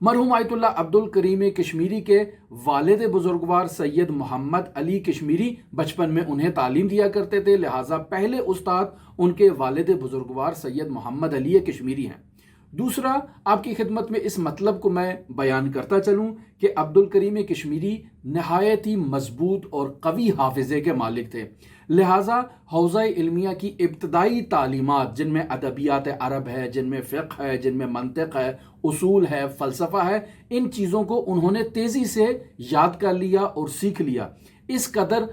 مرحوم آیت اللہ عبد الکریم کشمیری کے والد بزرگوار سید محمد علی کشمیری بچپن میں انہیں تعلیم دیا کرتے تھے، لہٰذا پہلے استاد ان کے والد بزرگوار سید محمد علی کشمیری ہیں۔ دوسرا، آپ کی خدمت میں اس مطلب کو میں بیان کرتا چلوں کہ عبد الکریم کشمیری نہایت ہی مضبوط اور قوی حافظے کے مالک تھے، لہٰذا حوزہ علمیہ کی ابتدائی تعلیمات جن میں ادبیات عرب ہے، جن میں فقہ ہے، جن میں منطق ہے، اصول ہے، فلسفہ ہے، ان چیزوں کو انہوں نے تیزی سے یاد کر لیا اور سیکھ لیا۔ اس قدر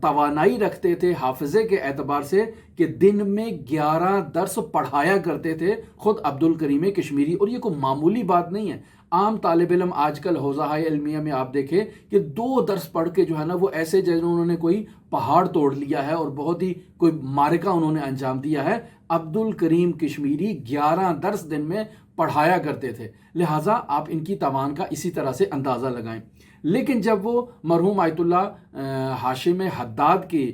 توانائی رکھتے تھے حافظے کے اعتبار سے کہ دن میں 11 درس پڑھایا کرتے تھے خود عبد الکریم کشمیری، اور یہ کوئی معمولی بات نہیں ہے۔ عام طالب علم آج کل حوزہ علمیہ میں آپ دیکھیں کہ 2 درس پڑھ کے جو ہے نا وہ ایسے جیسے انہوں نے کوئی پہاڑ توڑ لیا ہے اور بہت ہی کوئی معرکہ انہوں نے انجام دیا ہے۔ عبد الکریم کشمیری 11 درس دن میں پڑھایا کرتے تھے، لہٰذا آپ ان کی توان کا اسی طرح سے اندازہ لگائیں۔ لیکن جب وہ مرحوم آیت اللہ ہاشم حداد کی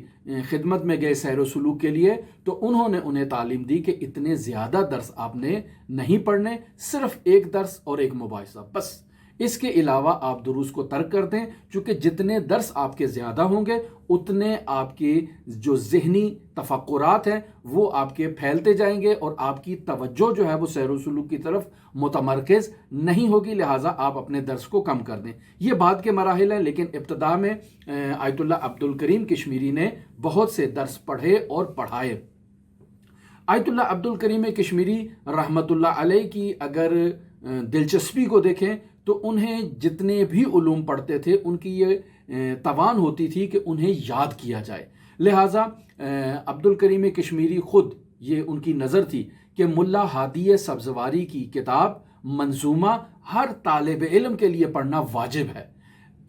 خدمت میں گئے سیر و سلوک کے لیے تو انہوں نے انہیں تعلیم دی کہ اتنے زیادہ درس آپ نے نہیں پڑھنے، صرف 1 درس اور 1 مباحثہ بس، اس کے علاوہ آپ دروس کو ترک کر دیں، چونکہ جتنے درس آپ کے زیادہ ہوں گے اتنے آپ کے جو ذہنی تفکرات ہیں وہ آپ کے پھیلتے جائیں گے اور آپ کی توجہ جو ہے وہ سیر و سلوک کی طرف متمرکز نہیں ہوگی، لہٰذا آپ اپنے درس کو کم کر دیں۔ یہ بعد کے مراحل ہیں، لیکن ابتدا میں آیت اللہ عبد الکریم کشمیری نے بہت سے درس پڑھے اور پڑھائے۔ آیت اللہ عبد الکریم کشمیری رحمۃ اللہ علیہ کی اگر دلچسپی کو دیکھیں تو انہیں جتنے بھی علوم پڑھتے تھے ان کی یہ توان ہوتی تھی کہ انہیں یاد کیا جائے، لہٰذا عبد الکریم کشمیری خود یہ ان کی نظر تھی کہ ملا ہادی سبزواری کی کتاب منظومہ ہر طالب علم کے لیے پڑھنا واجب ہے۔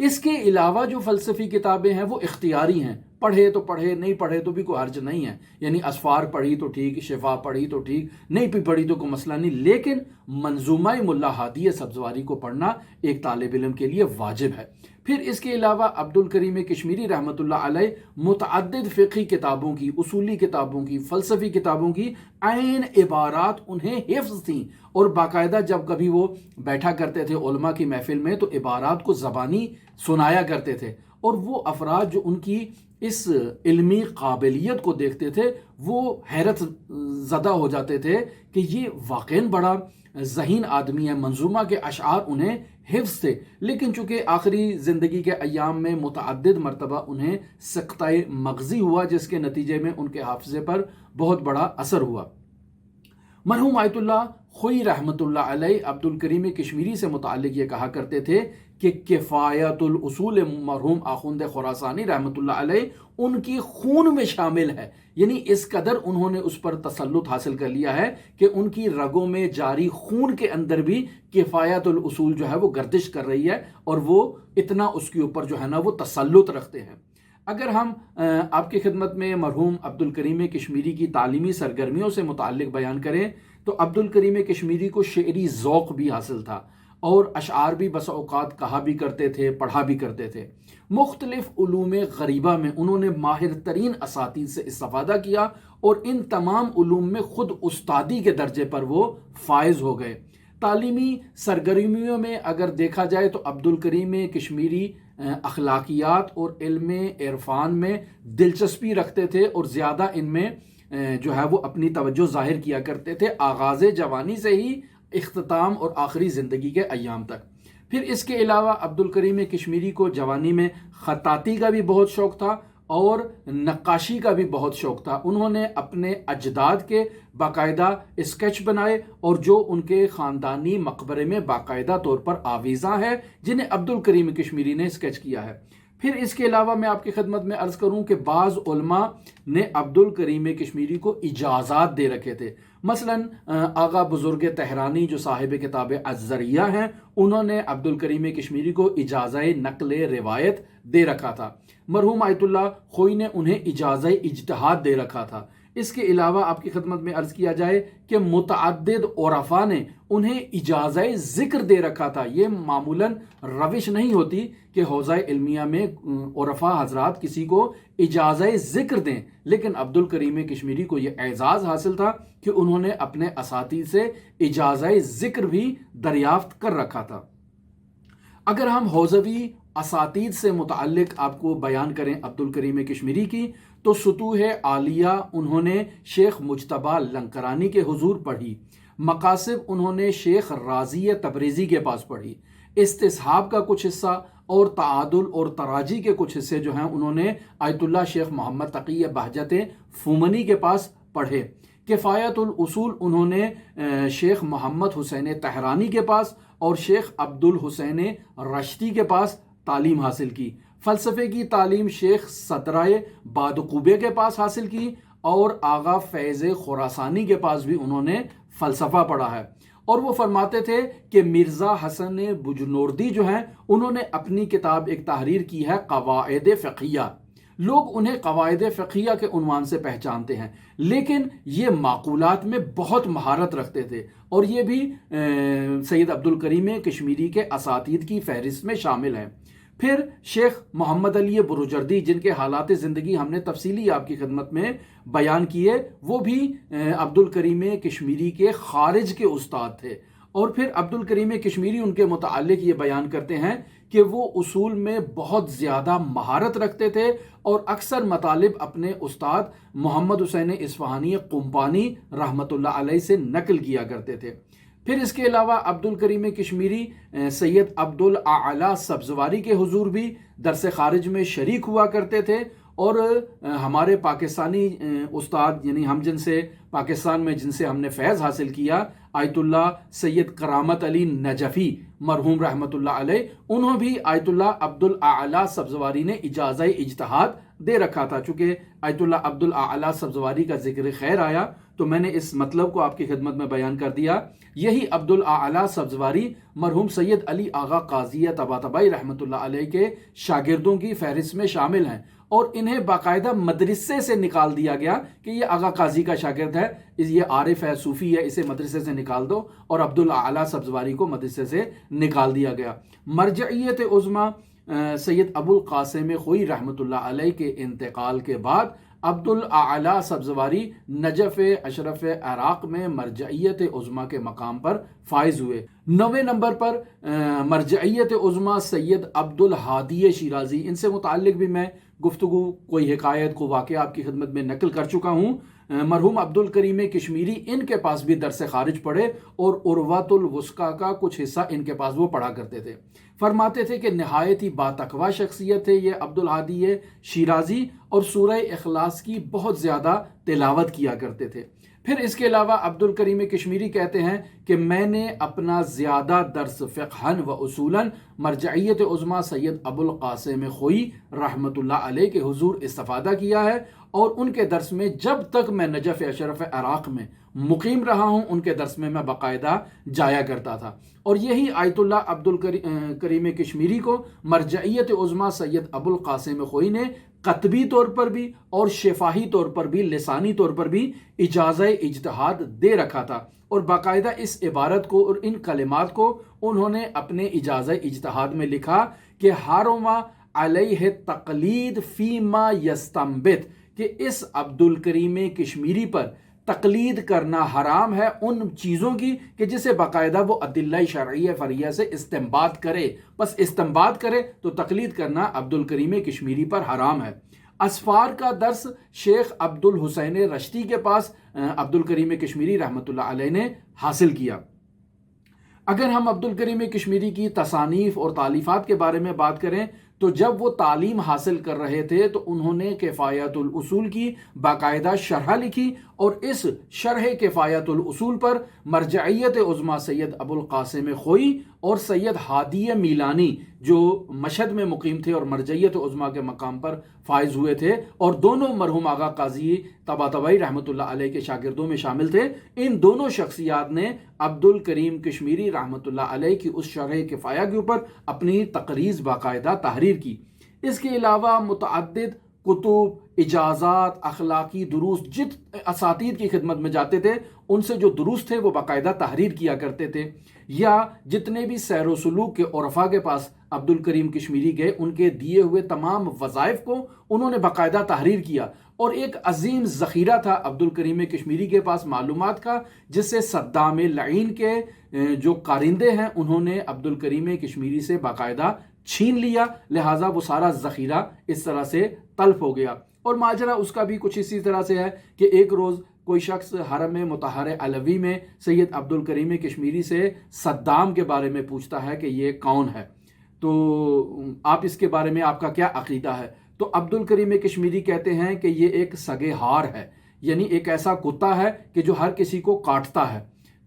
اس کے علاوہ جو فلسفی کتابیں ہیں وہ اختیاری ہیں، پڑھے تو پڑھے، نہیں پڑھے تو بھی کوئی حرج نہیں ہے، یعنی اسفار پڑھی تو ٹھیک، شفا پڑھی تو ٹھیک، نہیں بھی پڑھی تو کوئی مسئلہ نہیں، لیکن منظومہ ملا ہادی سبزواری کو پڑھنا ایک طالب علم کے لیے واجب ہے۔ پھر اس کے علاوہ عبد الکریم کشمیری رحمۃ اللہ علیہ متعدد فقہی کتابوں کی، اصولی کتابوں کی، فلسفی کتابوں کی عین عبارات انہیں حفظ تھیں، اور باقاعدہ جب کبھی وہ بیٹھا کرتے تھے علماء کی محفل میں تو عبارات کو زبانی سنایا کرتے تھے، اور وہ افراد جو ان کی اس علمی قابلیت کو دیکھتے تھے وہ حیرت زدہ ہو جاتے تھے کہ یہ واقعاً بڑا ذہین آدمی ہے، منظومہ کے اشعار انہیں حفظ تھے، لیکن چونکہ آخری زندگی کے ایام میں متعدد مرتبہ انہیں سکتہ مغزی ہوا جس کے نتیجے میں ان کے حافظے پر بہت بڑا اثر ہوا۔ مرحوم آیت اللہ خوئی رحمۃ اللہ علیہ عبد الکریم کشمیری سے متعلق یہ کہا کرتے تھے کہ کفایت الاصول مرحوم آخوند خراسانی رحمۃ اللہ علیہ ان کی خون میں شامل ہے، یعنی اس قدر انہوں نے اس پر تسلط حاصل کر لیا ہے کہ ان کی رگوں میں جاری خون کے اندر بھی کفایت الاصول جو ہے وہ گردش کر رہی ہے، اور وہ اتنا اس کے اوپر جو ہے نا وہ تسلط رکھتے ہیں۔ اگر ہم آپ کی خدمت میں مرحوم عبد الکریم کشمیری کی تعلیمی سرگرمیوں سے متعلق بیان کریں تو عبد الکریم کشمیری کو شعری ذوق بھی حاصل تھا، اور اشعار بھی بس اوقات کہا بھی کرتے تھے، پڑھا بھی کرتے تھے۔ مختلف علوم غریبہ میں انہوں نے ماہر ترین اساتذہ سے استفادہ کیا، اور ان تمام علوم میں خود استادی کے درجے پر وہ فائز ہو گئے۔ تعلیمی سرگرمیوں میں اگر دیکھا جائے تو عبد الکریم کشمیری اخلاقیات اور علم عرفان میں دلچسپی رکھتے تھے، اور زیادہ ان میں جو ہے وہ اپنی توجہ ظاہر کیا کرتے تھے، آغاز جوانی سے ہی اختتام اور آخری زندگی کے ایام تک۔ پھر اس کے علاوہ عبد الکریم کشمیری کو جوانی میں خطاطی کا بھی بہت شوق تھا اور نقاشی کا بھی بہت شوق تھا۔ انہوں نے اپنے اجداد کے باقاعدہ اسکیچ بنائے، اور جو ان کے خاندانی مقبرے میں باقاعدہ طور پر آویزاں ہے جنہیں عبد الکریم کشمیری نے اسکیچ کیا ہے۔ پھر اس کے علاوہ میں آپ کی خدمت میں عرض کروں کہ بعض علماء نے عبد الکریم کشمیری کو اجازات دے رکھے تھے، مثلاً آغا بزرگ تہرانی جو صاحب کتاب الذریعہ ہیں، انہوں نے عبد الکریم کشمیری کو اجازہ نقل روایت دے رکھا تھا۔ مرحوم آیت اللہ خوئی نے انہیں اجازہ اجتہاد دے رکھا تھا، اس کے علاوہ آپ کی خدمت میں عرض کیا جائے کہ متعدد عرفاء نے انہیں اجازہ ذکر دے رکھا تھا۔ یہ معمولاً روش نہیں ہوتی کہ حوزہ علمیہ میں عرفاء حضرات کسی کو اجازہ ذکر دیں، لیکن عبد الکریم کشمیری کو یہ اعزاز حاصل تھا کہ انہوں نے اپنے اساتذہ سے اجازہ ذکر بھی دریافت کر رکھا تھا۔ اگر ہم حوزوی اساتید سے متعلق آپ کو بیان کریں عبد الکریم کشمیری کی، تو سطوح عالیہ انہوں نے شیخ مجتبیٰ لنکرانی کے حضور پڑھی، مقاصد انہوں نے شیخ رازی تبریزی کے پاس پڑھی، استصحاب کا کچھ حصہ اور تعادل اور تراجی کے کچھ حصے جو ہیں انہوں نے آیت اللہ شیخ محمد تقی بہجت فومنی کے پاس پڑھے، کفایت الاصول انہوں نے شیخ محمد حسین تہرانی کے پاس اور شیخ عبد الحسین رشتی کے پاس تعلیم حاصل کی، فلسفے کی تعلیم شیخ صدرائے بادقوبے کے پاس حاصل کی، اور آغا فیض خراسانی کے پاس بھی انہوں نے فلسفہ پڑھا ہے۔ اور وہ فرماتے تھے کہ مرزا حسن بجنوردی جو ہیں انہوں نے اپنی کتاب ایک تحریر کی ہے قواعد فقہیہ، لوگ انہیں قواعد فقہیہ کے عنوان سے پہچانتے ہیں، لیکن یہ معقولات میں بہت مہارت رکھتے تھے، اور یہ بھی سید عبد الکریم کشمیری کے اساتید کی فہرست میں شامل ہیں۔ پھر شیخ محمد علی بروجردی، جن کے حالات زندگی ہم نے تفصیلی آپ کی خدمت میں بیان کیے، وہ بھی عبد الکریم کشمیری کے خارج کے استاد تھے، اور پھر عبد الکریم کشمیری ان کے متعلق یہ بیان کرتے ہیں کہ وہ اصول میں بہت زیادہ مہارت رکھتے تھے اور اکثر مطالب اپنے استاد محمد حسین اصفہانی قمپانی رحمۃ اللہ علیہ سے نقل کیا کرتے تھے۔ پھر اس کے علاوہ عبد الکریم کشمیری سید عبد الاعلی سبزواری کے حضور بھی درس خارج میں شریک ہوا کرتے تھے، اور ہمارے پاکستانی استاد یعنی ہم جن سے پاکستان میں جن سے ہم نے فیض حاصل کیا، آیت اللہ سید کرامت علی نجفی مرحوم رحمۃ اللہ علیہ، انہوں بھی آیت اللہ عبد الاعلی سبزواری نے اجازہ اجتہاد دے رکھا تھا۔ چونکہ آیت اللہ عبد الاعلی سبزواری کا ذکر خیر آیا تو میں نے اس مطلب کو آپ کی خدمت میں بیان کر دیا۔ یہی عبد الاعلی سبزواری مرحوم سید علی آغا قاضی طباطبائی رحمۃ اللہ علیہ کے شاگردوں کی فہرست میں شامل ہیں، اور انہیں باقاعدہ مدرسے سے نکال دیا گیا کہ یہ آغا قاضی کا شاگرد ہے، یہ عارف ہے، صوفی ہے، اسے مدرسے سے نکال دو، اور عبد الاعلی سبزواری کو مدرسے سے نکال دیا گیا۔ مرجعیت عظمیٰ سید ابو القاسم خوئی رحمۃ اللہ علیہ کے انتقال کے بعد عبد الاعلی سبزواری نجف اشرف عراق میں مرجعیت عظمیٰ کے مقام پر فائز ہوئے۔ 9ویں نمبر پر مرجعیت عظمیٰ سید عبد الہادی شیرازی، ان سے متعلق بھی میں گفتگو کوئی حکایت کو واقعہ آپ کی خدمت میں نقل کر چکا ہوں۔ مرحوم عبد الکریم کشمیری ان کے پاس بھی درس خارج پڑھے، اور عروۃ الوثقیٰ کا کچھ حصہ ان کے پاس وہ پڑھا کرتے تھے۔ فرماتے تھے کہ نہایت ہی باتقوا شخصیت ہے یہ عبد الہادی شیرازی، اور سورہ اخلاص کی بہت زیادہ تلاوت کیا کرتے تھے۔ پھر اس کے علاوہ عبد الکریم کشمیری کہتے ہیں کہ میں نے اپنا زیادہ درس فقہن و اصولاً مرجعیت عظمیٰ سید ابو القاسم خوئی رحمۃ اللہ علیہ کے حضور استفادہ کیا ہے، اور ان کے درس میں جب تک میں نجف اشرف عراق میں مقیم رہا ہوں ان کے درس میں باقاعدہ جایا کرتا تھا۔ اور یہی آیت اللہ عبد الکریم کشمیری کو مرجعیت عظمیٰ سید ابو القاسم خوئی نے قطبی طور پر بھی اور شفاہی طور پر بھی لسانی طور پر بھی اجازہ اجتہاد دے رکھا تھا، اور باقاعدہ اس عبارت کو اور ان کلمات کو انہوں نے اپنے اجازہ اجتہاد میں لکھا کہ حرم علیہ تقلید فیما یستنبت، کہ اس عبد الکریم کشمیری پر تقلید کرنا حرام ہے ان چیزوں کی کہ جسے باقاعدہ وہ ادلہ شرعیہ فریہ سے استنباط کرے، بس استنباط کرے تو تقلید کرنا عبد الکریم کشمیری پر حرام ہے۔ اسفار کا درس شیخ عبد الحسین رشتی کے پاس عبد الکریم کشمیری رحمۃ اللہ علیہ نے حاصل کیا۔ اگر ہم عبد الکریم کشمیری کی تصانیف اور تالیفات کے بارے میں بات کریں تو جب وہ تعلیم حاصل کر رہے تھے تو انہوں نے کفایت الاصول کی باقاعدہ شرح لکھی، اور اس شرح کفایت الاصول پر مرجعیت عظمیٰ سید ابو القاسم خوئی اور سید ہادی میلانی جو مشہد میں مقیم تھے اور مرجعیت عظمیٰ کے مقام پر فائز ہوئے تھے، اور دونوں مرحوم آغا قاضی طباطبائی رحمۃ اللہ علیہ کے شاگردوں میں شامل تھے، ان دونوں شخصیات نے عبد الکریم کشمیری رحمۃ اللہ علیہ کی اس شرح کفایہ کے اوپر اپنی تقریض باقاعدہ تحریر کی۔ اس کے علاوہ متعدد کتب، اجازات، اخلاقی دروس جت اساتید کی خدمت میں جاتے تھے ان سے جو دروس تھے وہ باقاعدہ تحریر کیا کرتے تھے، یا جتنے بھی سیر و سلوک کے عرفاء کے پاس عبد الکریم کشمیری گئے ان کے دیے ہوئے تمام وظائف کو انہوں نے باقاعدہ تحریر کیا، اور ایک عظیم ذخیرہ تھا عبد الکریم کشمیری کے پاس معلومات کا، جس سے صدام لعین کے جو کارندے ہیں انہوں نے عبد الکریم کشمیری سے باقاعدہ چھین لیا، لہٰذا وہ سارا ذخیرہ اس طرح سے تلف ہو گیا۔ اور ماجرا اس کا بھی کچھ اسی طرح سے ہے کہ ایک روز کوئی شخص حرم مطہر علوی میں سید عبد الکریم کشمیری سے صدام کے بارے میں پوچھتا ہے کہ یہ کون ہے، تو آپ اس کے بارے میں آپ کا کیا عقیدہ ہے؟ تو عبد الکریم کشمیری کہتے ہیں کہ یہ ایک سگے ہار ہے، یعنی ایک ایسا کتا ہے کہ جو ہر کسی کو کاٹتا ہے۔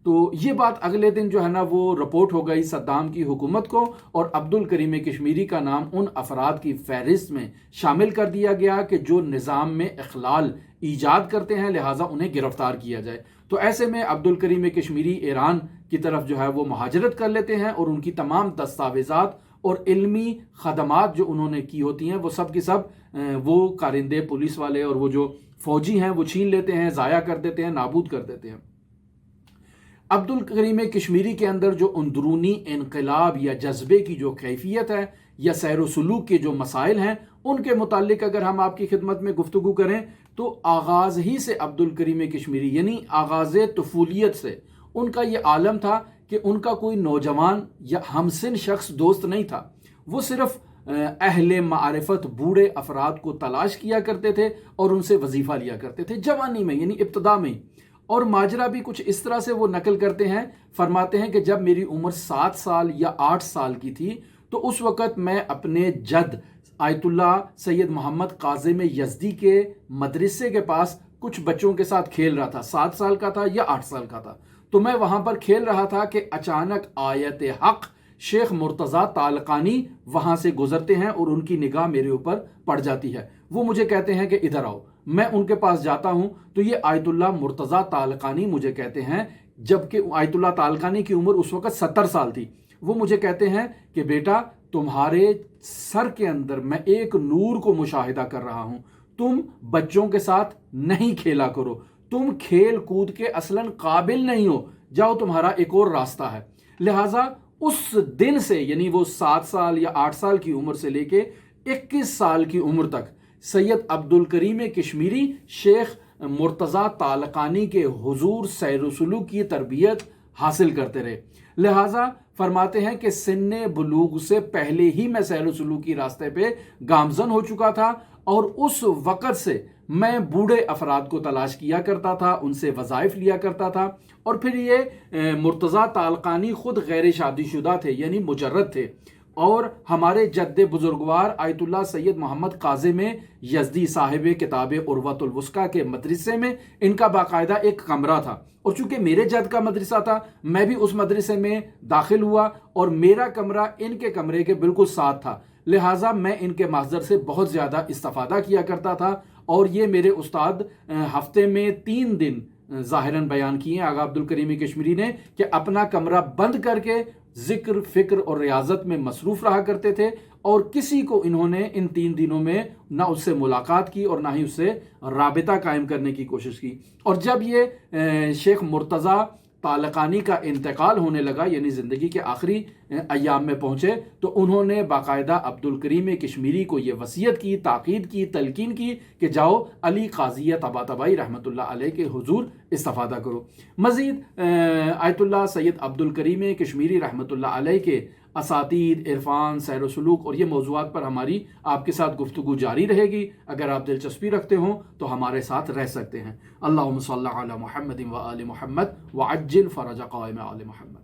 تو یہ بات اگلے دن جو ہے نا وہ رپورٹ ہو گئی صدام کی حکومت کو، اور عبد الکریم کشمیری کا نام ان افراد کی فہرست میں شامل کر دیا گیا کہ جو نظام میں اخلال ایجاد کرتے ہیں، لہٰذا انہیں گرفتار کیا جائے۔ تو ایسے میں عبد الکریم کشمیری ایران کی طرف جو ہے وہ مہاجرت کر لیتے ہیں، اور ان کی تمام دستاویزات اور علمی خدمات جو انہوں نے کی ہوتی ہیں وہ سب کی سب وہ کارندے، پولیس والے اور وہ جو فوجی ہیں وہ چھین لیتے ہیں، ضائع کر دیتے ہیں، نابود کر دیتے ہیں۔ عبد الکریم کشمیری کے اندر جو اندرونی انقلاب یا جذبے کی جو کیفیت ہے یا سیر و سلوک کے جو مسائل ہیں ان کے متعلق اگر ہم آپ کی خدمت میں گفتگو کریں تو آغاز ہی سے عبد الکریم کشمیری یعنی آغاز طفولیت سے ان کا یہ عالم تھا کہ ان کا کوئی نوجوان یا ہمسن شخص دوست نہیں تھا، وہ صرف اہل معرفت بوڑھے افراد کو تلاش کیا کرتے تھے اور ان سے وظیفہ لیا کرتے تھے جوانی میں، یعنی ابتدا میں۔ اور ماجرا بھی کچھ اس طرح سے وہ نقل کرتے ہیں، فرماتے ہیں کہ جب میری عمر 7 سال یا 8 سال کی تھی تو اس وقت میں اپنے جد آیت اللہ سید محمد قاظم یزدی کے مدرسے کے پاس کچھ بچوں کے ساتھ کھیل رہا تھا، 7 سال کا تھا یا 8 سال کا تھا، تو میں وہاں پر کھیل رہا تھا کہ اچانک آیت حق شیخ مرتضیٰ طالقانی وہاں سے گزرتے ہیں اور ان کی نگاہ میرے اوپر پڑ جاتی ہے۔ وہ مجھے کہتے ہیں کہ ادھر آؤ، میں ان کے پاس جاتا ہوں تو یہ آیت اللہ مرتضیٰ طالقانی مجھے کہتے ہیں، جبکہ آیت اللہ طالقانی کی عمر اس وقت 70 سال تھی، وہ مجھے کہتے ہیں کہ بیٹا تمہارے سر کے اندر میں ایک نور کو مشاہدہ کر رہا ہوں، تم بچوں کے ساتھ نہیں کھیلا کرو، تم کھیل کود کے اصلاً قابل نہیں ہو، جاؤ تمہارا ایک اور راستہ ہے۔ لہٰذا اس دن سے یعنی وہ 7 سال یا 8 سال کی عمر سے لے کے 21 سال کی عمر تک سید عبد الکریم کشمیری شیخ مرتضیٰ طالقانی کے حضور سیر و سلوک کی تربیت حاصل کرتے رہے۔ لہٰذا فرماتے ہیں کہ سن بلوغ سے پہلے ہی میں سیر و سلوک کی راستے پہ گامزن ہو چکا تھا، اور اس وقت سے میں بوڑھے افراد کو تلاش کیا کرتا تھا، ان سے وظائف لیا کرتا تھا۔ اور پھر یہ مرتضیٰ طالقانی خود غیر شادی شدہ تھے یعنی مجرد تھے، اور ہمارے جد بزرگوار آیت اللہ سید محمد قاظم یزدی صاحب کتاب عروۃ الوثقی کے مدرسے میں ان کا باقاعدہ ایک کمرہ تھا، اور چونکہ میرے جد کا مدرسہ تھا میں بھی اس مدرسے میں داخل ہوا، اور میرا کمرہ ان کے کمرے کے بالکل ساتھ تھا، لہٰذا میں ان کے محضر سے بہت زیادہ استفادہ کیا کرتا تھا۔ اور یہ میرے استاد ہفتے میں 3 دن ظاہراً بیان کیے آغا عبد الکریم کشمیری نے کہ اپنا کمرہ بند کر کے ذکر، فکر اور ریاضت میں مصروف رہا کرتے تھے، اور کسی کو انہوں نے ان 3 دنوں میں نہ اس سے ملاقات کی اور نہ ہی اس سے رابطہ قائم کرنے کی کوشش کی۔ اور جب یہ شیخ مرتضیٰ طالقانی کا انتقال ہونے لگا یعنی زندگی کے آخری ایام میں پہنچے، تو انہوں نے باقاعدہ عبد الکریم کشمیری کو یہ وصیت کی، تاکید کی، تلقین کی کہ جاؤ علی قاضی طباطبائی رحمۃ اللہ علیہ کے حضور استفادہ کرو۔ مزید آیت اللہ سید عبد الکریم کشمیری رحمۃ اللہ علیہ کے اساتید، عرفان، سیر و سلوک اور یہ موضوعات پر ہماری آپ کے ساتھ گفتگو جاری رہے گی۔ اگر آپ دلچسپی رکھتے ہوں تو ہمارے ساتھ رہ سکتے ہیں۔ اللہم صلی علی محمد و آل محمد وعجل فرج قائم آل محمد۔